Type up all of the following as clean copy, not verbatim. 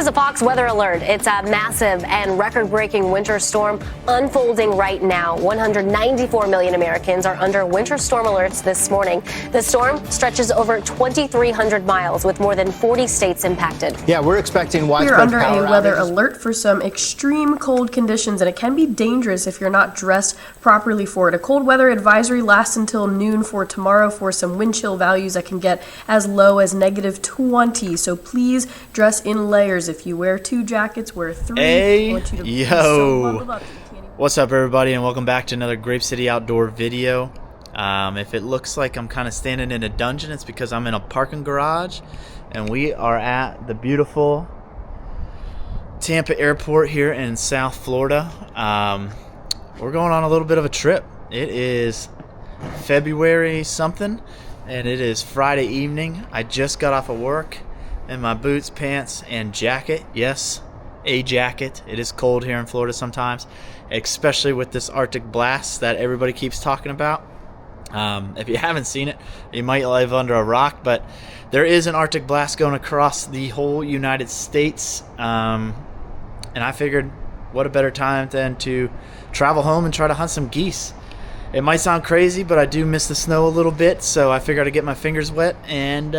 is a Fox weather alert. It's a massive and record-breaking winter storm unfolding right now. 194 million Americans are under winter storm alerts this morning. The storm stretches over 2,300 miles with more than 40 states impacted. Yeah, we're expecting widespread We're under power a weather outages. alert for some extreme cold conditions, and it can be dangerous if you're not dressed properly for it. A cold weather advisory lasts until noon for tomorrow for some wind chill values that can get as low as -20. So please dress in layers. If you wear 2 jackets, wear 3. Hey, I want you to be yo. so bundled up. What's up, everybody, and welcome back to another Grape City Outdoor video. If it looks like I'm kind of standing in a dungeon, it's because I'm in a parking garage, and we are at the beautiful Tampa Airport here in South Florida. We're going on a little bit of a trip. It is February something, and it is Friday evening. I just got off of work in my boots, pants, and jacket. Yes, a jacket. It is cold here in Florida sometimes, especially with this Arctic blast that everybody keeps talking about. If you haven't seen it, you might live under a rock, but there is an Arctic blast going across the whole United States. And I figured, what a better time than to travel home and try to hunt some geese. It might sound crazy, but I do miss the snow a little bit, so I figured I'd get my fingers wet, and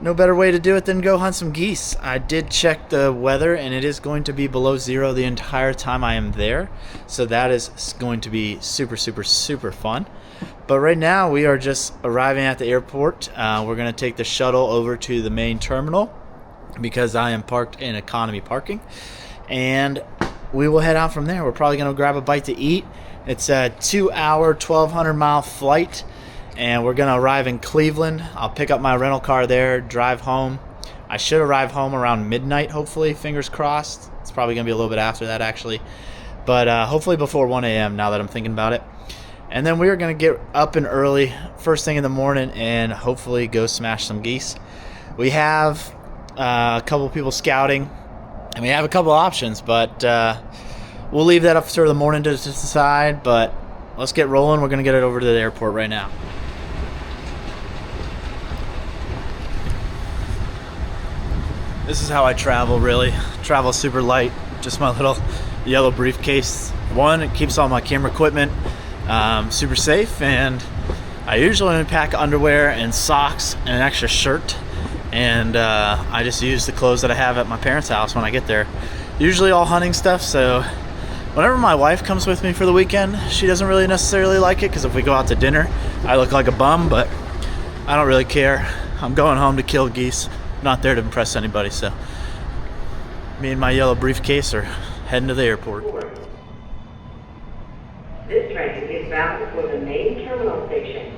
no better way to do it than go hunt some geese. I did check the weather, and it is going to be below 0 the entire time I am there, so that is going to be super, super, super fun. But right now, we are just arriving at the airport. We're going to take the shuttle over to the main terminal because I am parked in economy parking, and we will head out from there. We're probably going to grab a bite to eat. It's a 2-hour, 1,200-mile flight, and we're going to arrive in Cleveland. I'll pick up my rental car there, drive home. I should arrive home around midnight, hopefully, fingers crossed. It's probably going to be a little bit after that, actually. But hopefully before 1 a.m. now that I'm thinking about it. And then we are going to get up and early, first thing in the morning, and hopefully go smash some geese. We have a couple people scouting, and we have a couple options, but we'll leave that up to the morning to decide. But let's get rolling. We're going to get it over to the airport right now. This is how I travel, really. Travel super light. Just my little yellow briefcase. One, it keeps all my camera equipment super safe, and I usually only pack underwear and socks and an extra shirt, and I just use the clothes that I have at my parents' house when I get there. Usually all hunting stuff, so whenever my wife comes with me for the weekend, she doesn't really necessarily like it, because if we go out to dinner, I look like a bum, but I don't really care. I'm going home to kill geese, not there to impress anybody, so me and my yellow briefcase are heading to the airport. This train is bound for the main terminal station.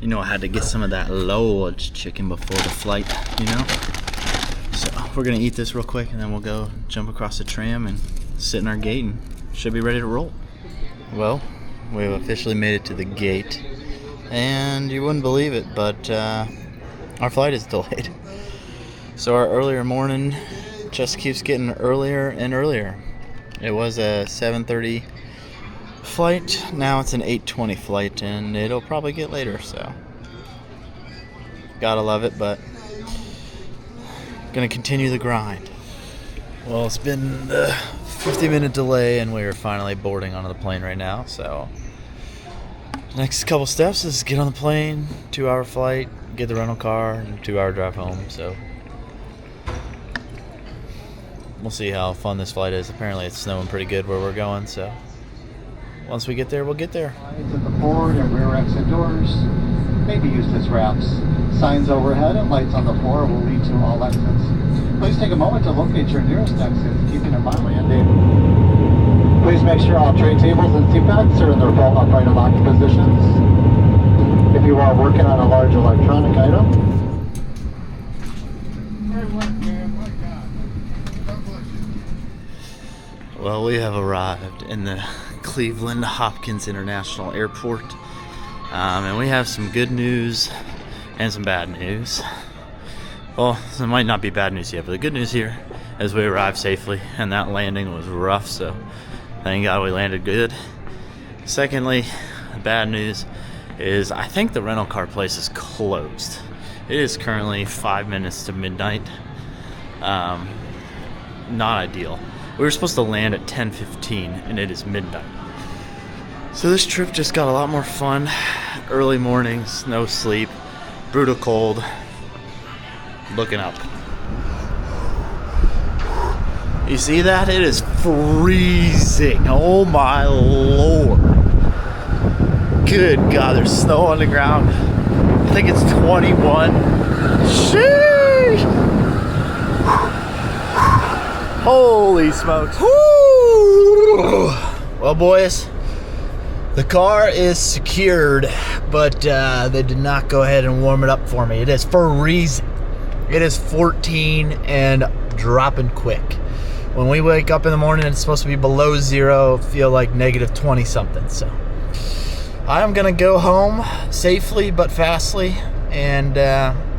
You know, I had to get some of that Lord's chicken before the flight, you know? So we're gonna eat this real quick, and then we'll go jump across the tram and sit in our gate, and should be ready to roll. Well, we've officially made it to the gate, and you wouldn't believe it, but our flight is delayed. So our earlier morning just keeps getting earlier and earlier. It was a 7:30 flight, now it's an 8:20 flight, and it'll probably get later, so gotta love it, but gonna continue the grind. Well, it's been a 50-minute delay, and we're finally boarding onto the plane right now, so next couple steps is get on the plane, 2-hour flight, get the rental car, and 2-hour drive home, so we'll see how fun this flight is. Apparently it's snowing pretty good where we're going, so once we get there, we'll get there. At the forward and rear exit doors. may be used as ramps. Signs overhead and lights on the floor will lead to all exits. Please take a moment to locate your nearest exit, keeping in mind landing. Please make sure all tray tables and seat backs are in their full upright and locked positions. If you are working on a large electronic item, well, we have arrived in the Cleveland Hopkins International Airport, and we have some good news and some bad news. Well, it might not be bad news yet, but the good news here is we arrived safely, and that landing was rough, so thank God we landed good. Secondly, the bad news is I think the rental car place is closed. It is currently 5 minutes to midnight. Not ideal. We were supposed to land at 10:15 and it is midnight. So this trip just got a lot more fun. Early mornings, no sleep, brutal cold, looking up. You see that? It is freezing. Oh my Lord. Good God, there's snow on the ground. I think it's 21. Sheesh! Holy smokes. Woo! Well, boys, the car is secured, but they did not go ahead and warm it up for me. It is freezing. It is 14 and dropping quick. When we wake up in the morning, it's supposed to be below zero, feel like negative 20 something. So I'm gonna go home safely but fastly, and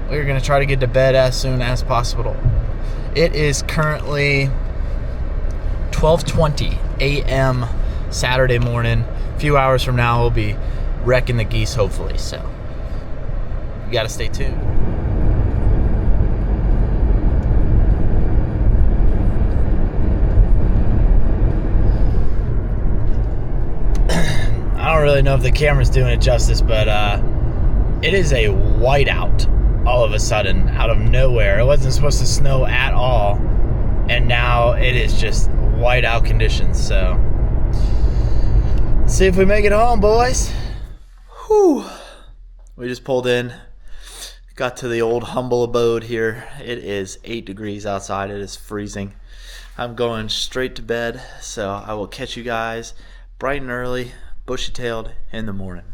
we're gonna try to get to bed as soon as possible. It is currently 12:20 a.m. Saturday morning. A few hours from now, we'll be wrecking the geese, hopefully. So you gotta stay tuned. I don't really know if the camera's doing it justice, but it is a whiteout all of a sudden out of nowhere. It wasn't supposed to snow at all, and now it is just whiteout conditions. So let's see if we make it home, boys. Whew. We just pulled in, got to the old humble abode here. It is 8 degrees outside. It is freezing. I'm going straight to bed, so I will catch you guys bright and early, bushy-tailed in the morning.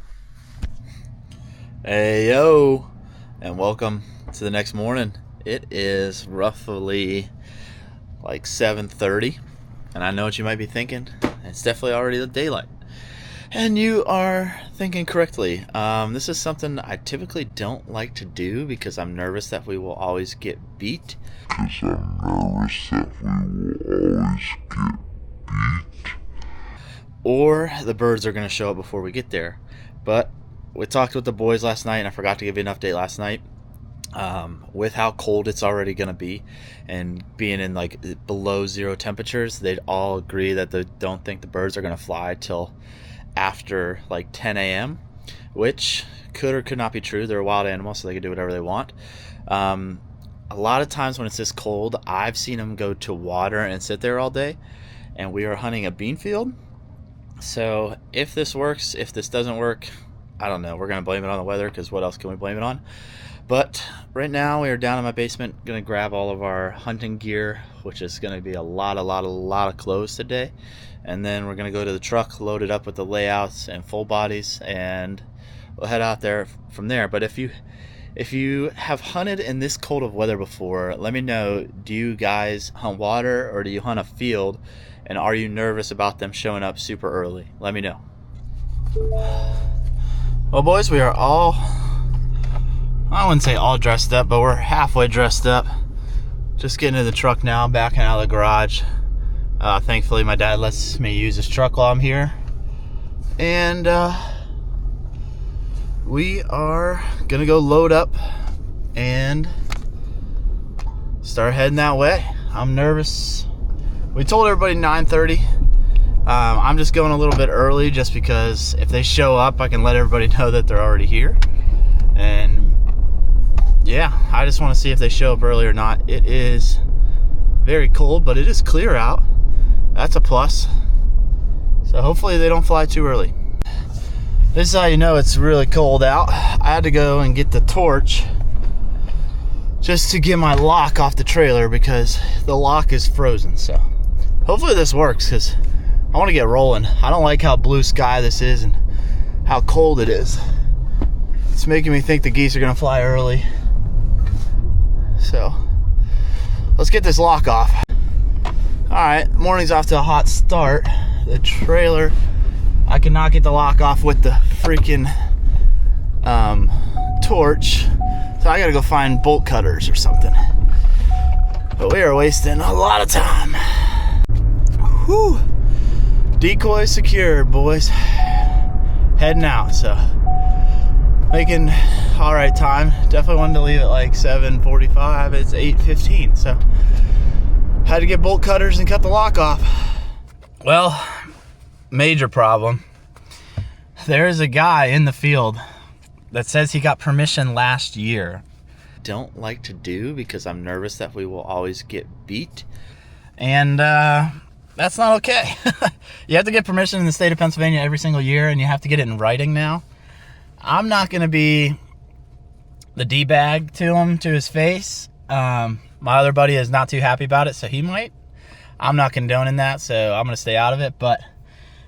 Hey yo, and welcome to the next morning. It is roughly like 7:30, and I know what you might be thinking. It's definitely already the daylight, and you are thinking correctly. This is something I typically don't like to do because I'm nervous that we will always get beat. Or the birds are going to show up before we get there. But we talked with the boys last night, and I forgot to give you an update last night. With how cold it's already going to be, and being in like below zero temperatures, they'd all agree that they don't think the birds are going to fly till after like 10 a.m., which could or could not be true. They're a wild animal, so they can do whatever they want. A lot of times when it's this cold, I've seen them go to water and sit there all day, and we are hunting a bean field. So if this works, if this doesn't work, I don't know. We're going to blame it on the weather, because what else can we blame it on? But right now we are down in my basement, going to grab all of our hunting gear, which is going to be a lot of clothes today. And then we're going to go to the truck, load it up with the layouts and full bodies, and we'll head out there from there. But if you have hunted in this cold of weather before, let me know. Do you guys hunt water, or do you hunt a field? And are you nervous about them showing up super early? Let me know. Well, boys, we are all, I wouldn't say all dressed up, but we're halfway dressed up. Just getting to the truck now, backing out of the garage. Thankfully, my dad lets me use his truck while I'm here. And we are gonna go load up and start heading that way. I'm nervous. We told everybody 9:30. I'm just going a little bit early just because if they show up, I can let everybody know that they're already here. And yeah, I just want to see if they show up early or not. It is very cold, but it is clear out. That's a plus. So hopefully they don't fly too early. This is how you know it's really cold out. I had to go and get the torch just to get my lock off the trailer because the lock is frozen. So hopefully this works because I want to get rolling. I don't like how blue sky this is and how cold it is. It's making me think the geese are gonna fly early. So let's get this lock off. All right, morning's off to a hot start. The trailer, I cannot get the lock off with the freaking torch. So I gotta go find bolt cutters or something. But we are wasting a lot of time. Whew. Decoy secured, boys. Heading out, so making all right time. Definitely wanted to leave at like 7:45. It's 8:15, so had to get bolt cutters and cut the lock off. Well, major problem. There is a guy in the field that says he got permission last year. Don't like to do because I'm nervous that we will always get beat. And that's not okay. You have to get permission in the state of Pennsylvania every single year, and you have to get it in writing now. I'm not going to be the D-bag to him, to his face. My other buddy is not too happy about it, so he might. I'm not condoning that, so I'm going to stay out of it. But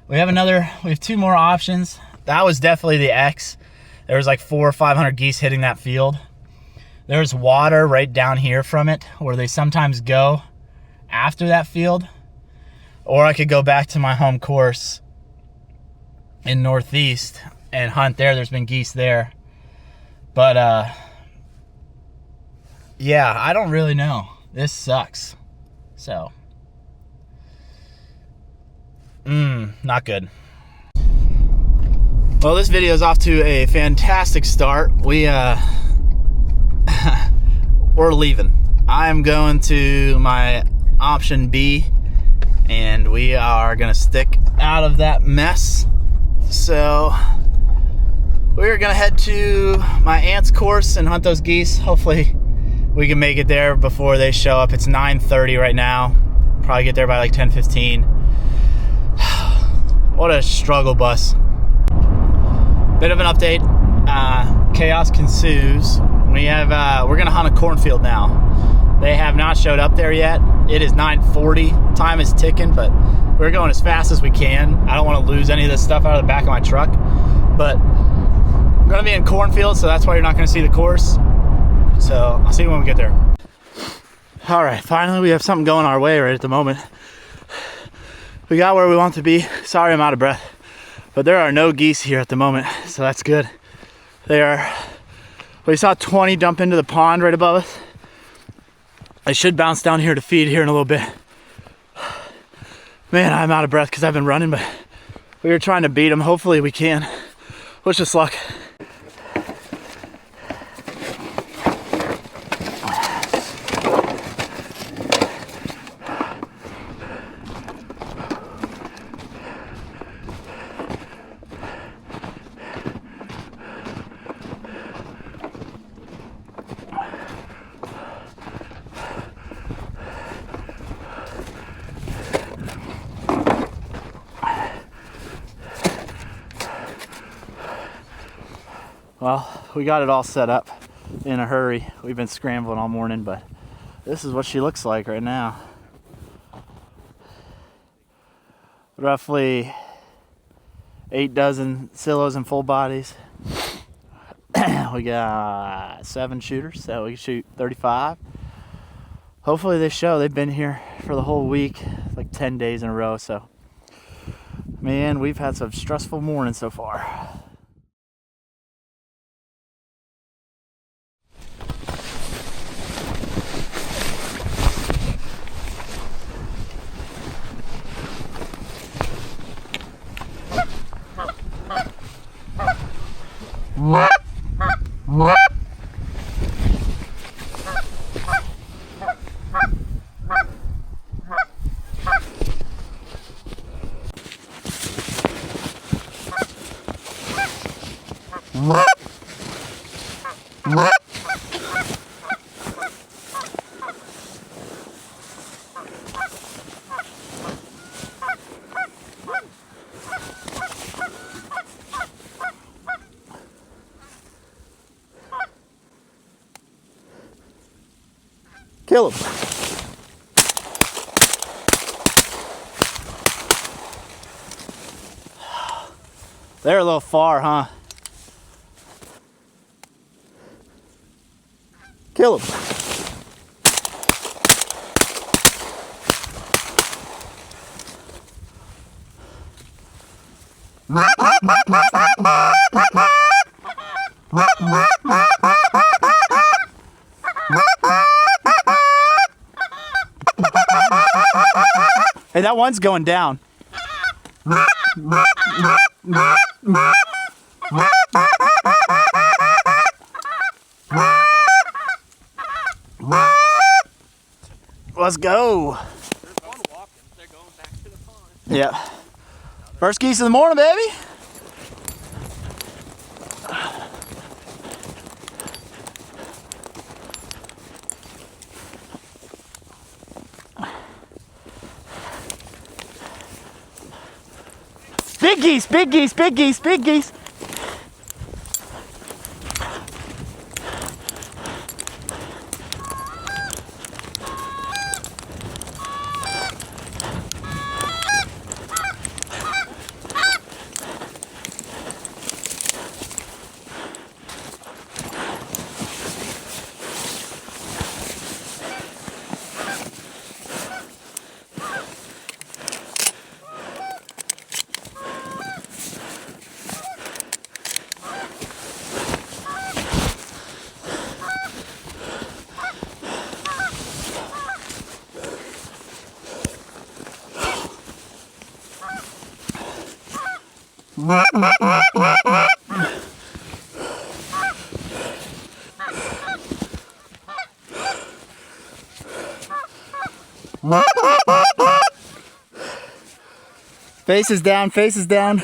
we have two more options. That was definitely the X. There was like 400 or 500 geese hitting that field. There's water right down here from it where they sometimes go after that field. Or I could go back to my home course in Northeast and hunt there. There's been geese there. But yeah, I don't really know. This sucks. So not good. Well, this video is off to a fantastic start. We're leaving. I'm going to my option B, and we are gonna stick out of that mess. So we're gonna head to my aunt's course and hunt those geese. Hopefully we can make it there before they show up. It's 9:30 right now. Probably get there by like 10:15. What a struggle bus. Bit of an update. Chaos ensues. We're gonna hunt a cornfield now. They have not showed up there yet. It is 9:40. Time is ticking, but we're going as fast as we can. I don't want to lose any of this stuff out of the back of my truck. But we're gonna be in cornfield, so that's why you're not gonna see the course. So I'll see you when we get there. All right, finally we have something going our way right at the moment. We got where we want to be. Sorry I'm out of breath. But there are no geese here at the moment, so that's good. We saw 20 dump into the pond right above us. They should bounce down here to feed here in a little bit. Man, I'm out of breath because I've been running, but we were trying to beat them. Hopefully we can. Wish us luck. Well, we got it all set up in a hurry. We've been scrambling all morning, but this is what she looks like right now. Roughly 8 dozen silos and full bodies. We got 7 shooters, so we can shoot 35. Hopefully they show. They've been here for the whole week, like 10 days in a row, so man, we've had some stressful mornings so far. Kill him. They're a little far, huh? Kill him. Hey, that one's going down. Let's go. There's one walking. They're going back to the pond. Yeah. First geese of the morning, baby. Big geese, big geese, big geese, big geese. Faces down, faces down.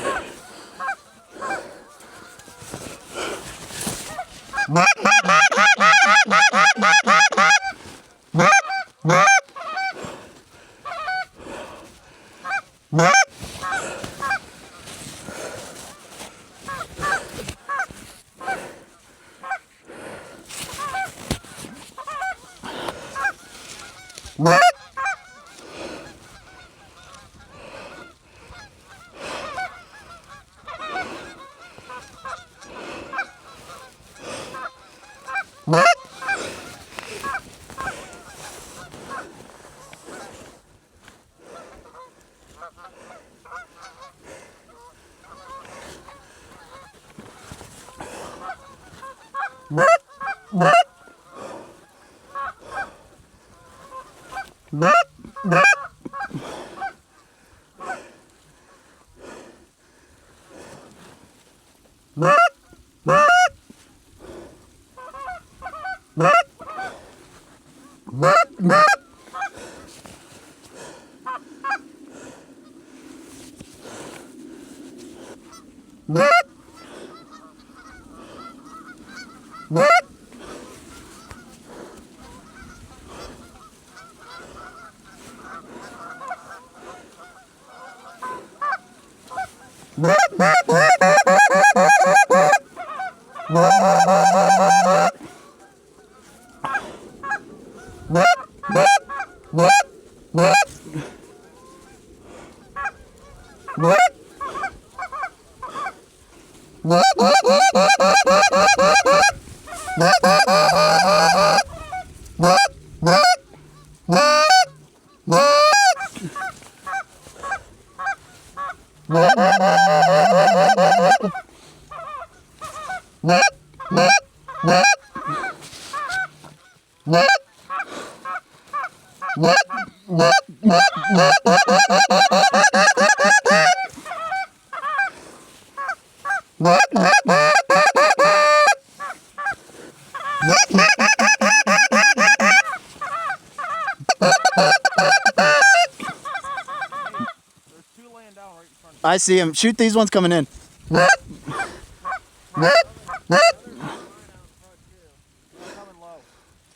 I see him. Shoot these ones coming in.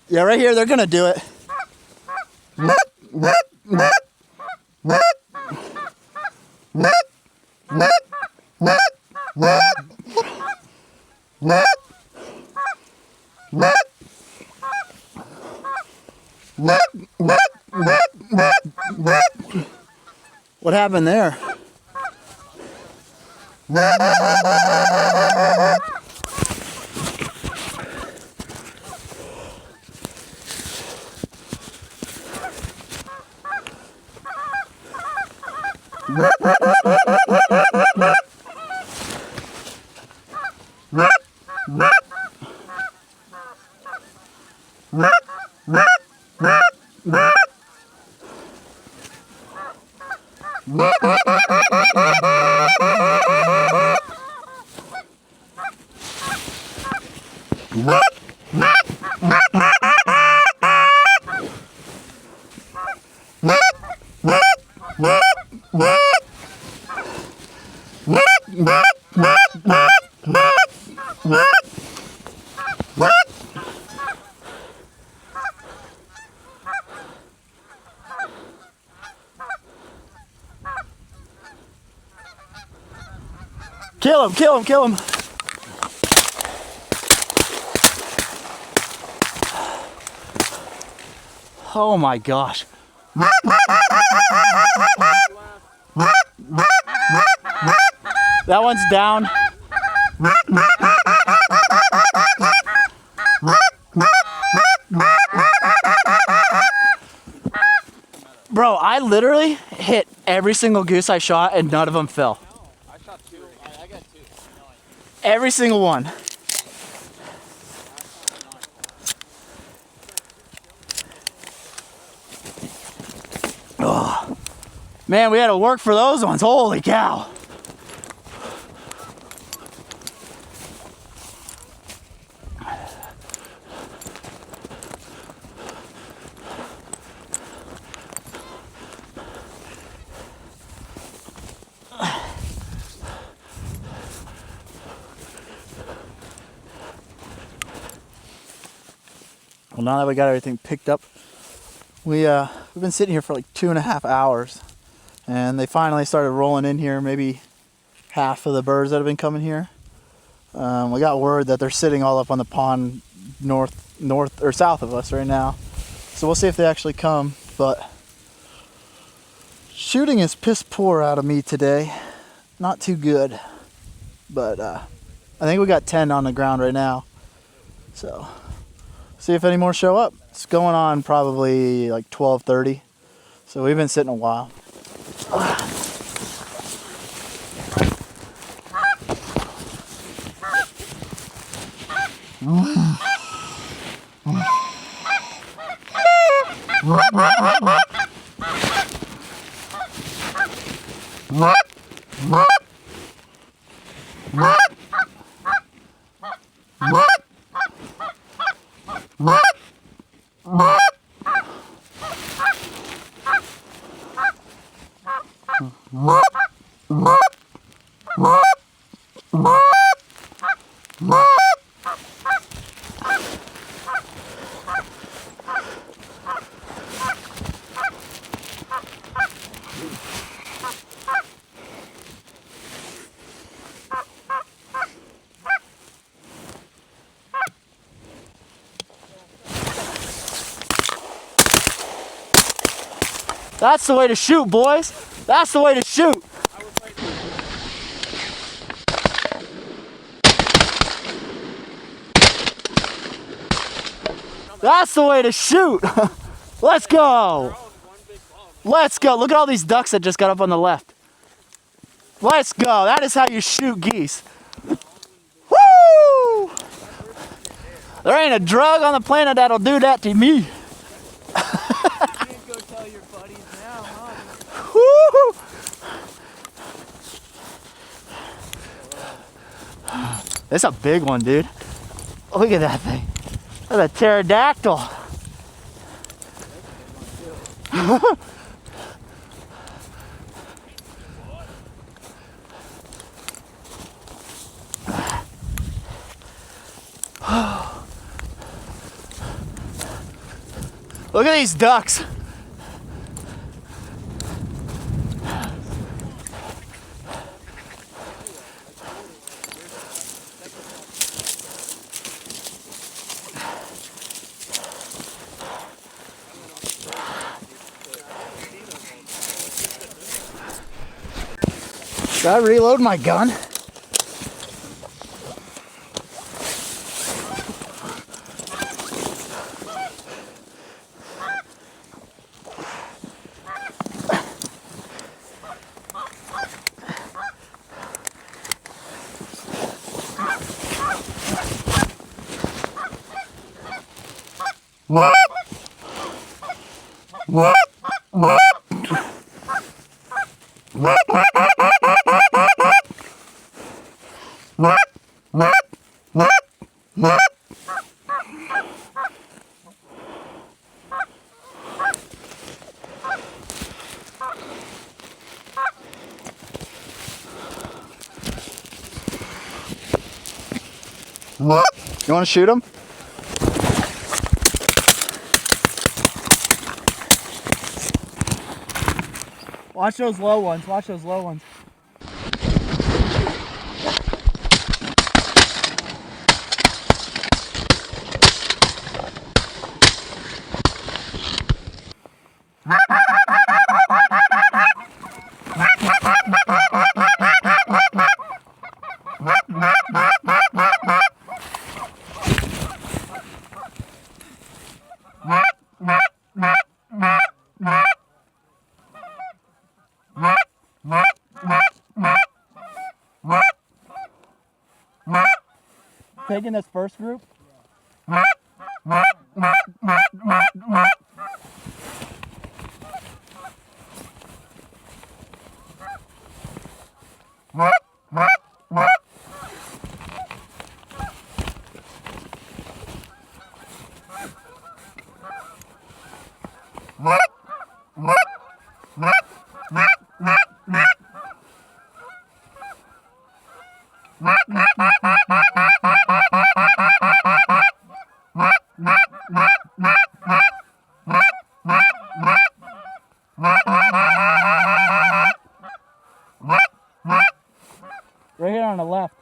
Yeah, right here. They're gonna do it. What happened there? Kill him, kill him, kill him. Oh my gosh. That one's down. Bro, I literally hit every single goose I shot and none of them fell. I shot 2. I got 2. Every single one. Oh, man, we had to work for those ones. Holy cow. Well, now that we got everything picked up, we've been sitting here for like 2.5 hours, and they finally started rolling in here. Maybe half of the birds that have been coming here. We got word that they're sitting all up on the pond north or south of us right now. So we'll see if they actually come. But shooting is piss poor out of me today. Not too good. But I think we got 10 on the ground right now. So see if any more show up. It's going on probably like 12:30. So we've been sitting a while. That's the way to shoot, boys. That's the way to shoot. That's the way to shoot. Let's go. Let's go. Look at all these ducks that just got up on the left. Let's go. That is how you shoot geese. Woo! There ain't a drug on the planet that'll do that to me. Go tell your buddies now, huh? Woo! That's a big one, dude. Look at that thing. That's a pterodactyl. Look at these ducks. Gotta reload my gun. You want to shoot him? Watch those low ones. Watch those low ones. Taking this first group. Right here on the left.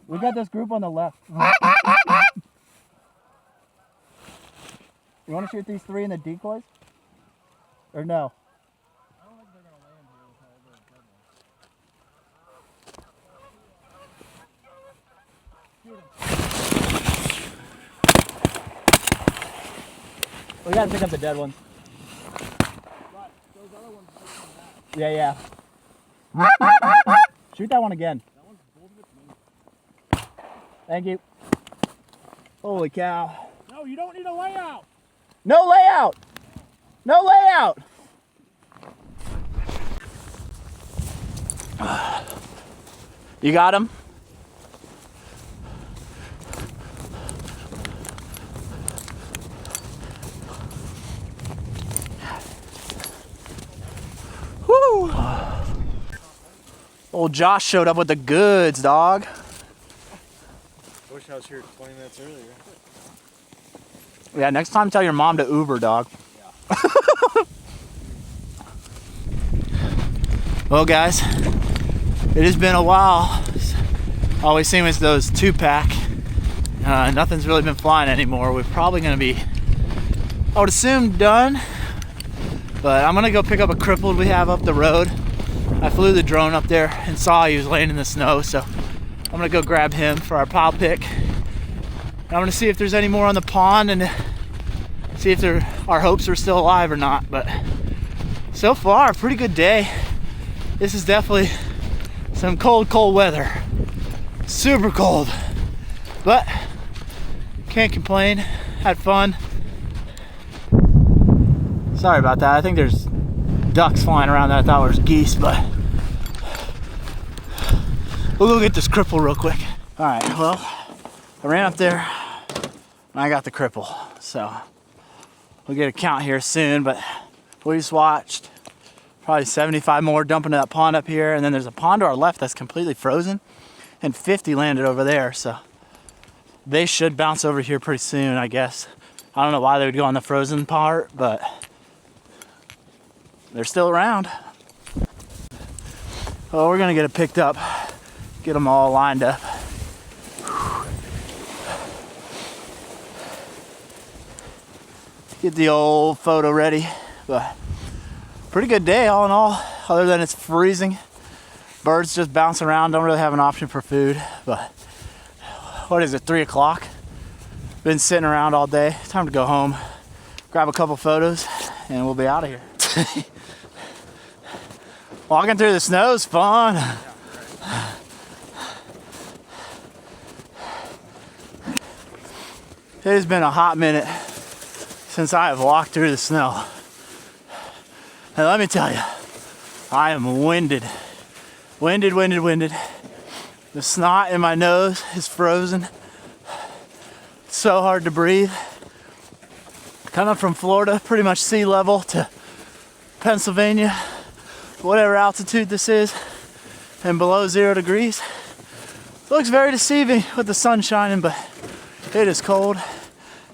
We got this group on the left. You want to shoot these three in the decoys? Or no? I don't think they're going to land here. We got to pick up the dead ones. Those other ones might come back. Yeah. Shoot that one again. Thank you. Holy cow. No, you don't need a layout. No layout. No layout. You got him? Woo! Old Josh showed up with the goods, dog. I wish I was here 20 minutes earlier. Yeah, next time tell your mom to Uber, dog. Yeah. Well, guys, it has been a while. All we've seen was those 2-pack. Nothing's really been flying anymore. We're probably going to be, I would assume, done. But I'm going to go pick up a crippled we have up the road. I flew the drone up there and saw he was laying in the snow, so I'm going to go grab him for our pile pick. I'm going to see if there's any more on the pond and see if our hopes are still alive or not. But so far, pretty good day. This is definitely some cold weather. Super cold, but can't complain. Had fun. Sorry about that. I think there's ducks flying around that I thought was geese, but we'll go get this cripple real quick. All right, well, I ran up there and I got the cripple, so we'll get a count here soon. But we just watched probably 75 more dumping to that pond up here, and then there's a pond to our left that's completely frozen, and 50 landed over there, so they should bounce over here pretty soon, I guess. I don't know why they would go on the frozen part, but they're still around. Well, we're gonna get it picked up, get them all lined up. Get the old photo ready, but pretty good day all in all, other than it's freezing. Birds just bounce around, don't really have an option for food, but what is it, 3 o'clock? Been sitting around all day, time to go home, grab a couple photos, and we'll be out of here. Walking through the snow is fun. It has been a hot minute since I have walked through the snow. And let me tell you, I am winded. Winded. The snot in my nose is frozen. It's so hard to breathe. Coming from Florida, pretty much sea level, to Pennsylvania, whatever altitude this is, and below 0 degrees. It looks very deceiving with the sun shining, but it is cold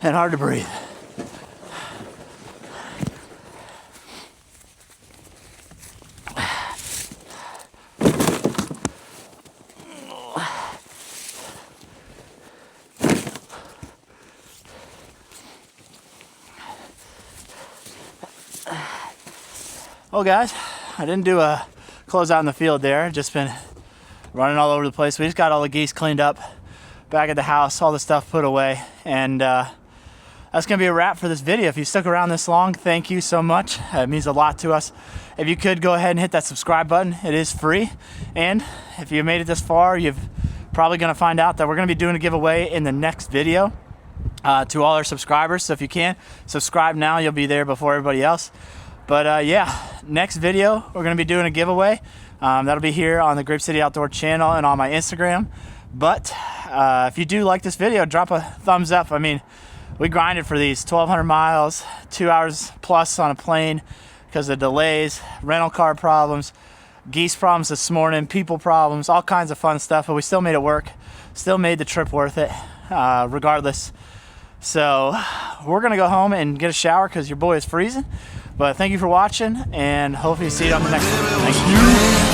and hard to breathe. Well, guys, I didn't do a closeout in the field there. Just been running all over the place. We just got all the geese cleaned up back at the house, all the stuff put away, and that's gonna be a wrap for this video. If you stuck around this long, thank you so much. It means a lot to us. If you could go ahead and hit that subscribe button, it is free. And if you made it this far, you're probably gonna find out that we're gonna be doing a giveaway in the next video to all our subscribers. So if you can, subscribe now, you'll be there before everybody else. But yeah, next video, we're gonna be doing a giveaway. That'll be here on the Grape City Outdoor channel and on my Instagram. But if you do like this video, drop a thumbs up. I mean, we grinded for these 1,200 miles, 2 hours plus on a plane because of delays, rental car problems, geese problems this morning, people problems, all kinds of fun stuff, but we still made it work. Still made the trip worth it, regardless. So we're gonna go home and get a shower because your boy is freezing. But thank you for watching, and hopefully see you on the next one. Thank you.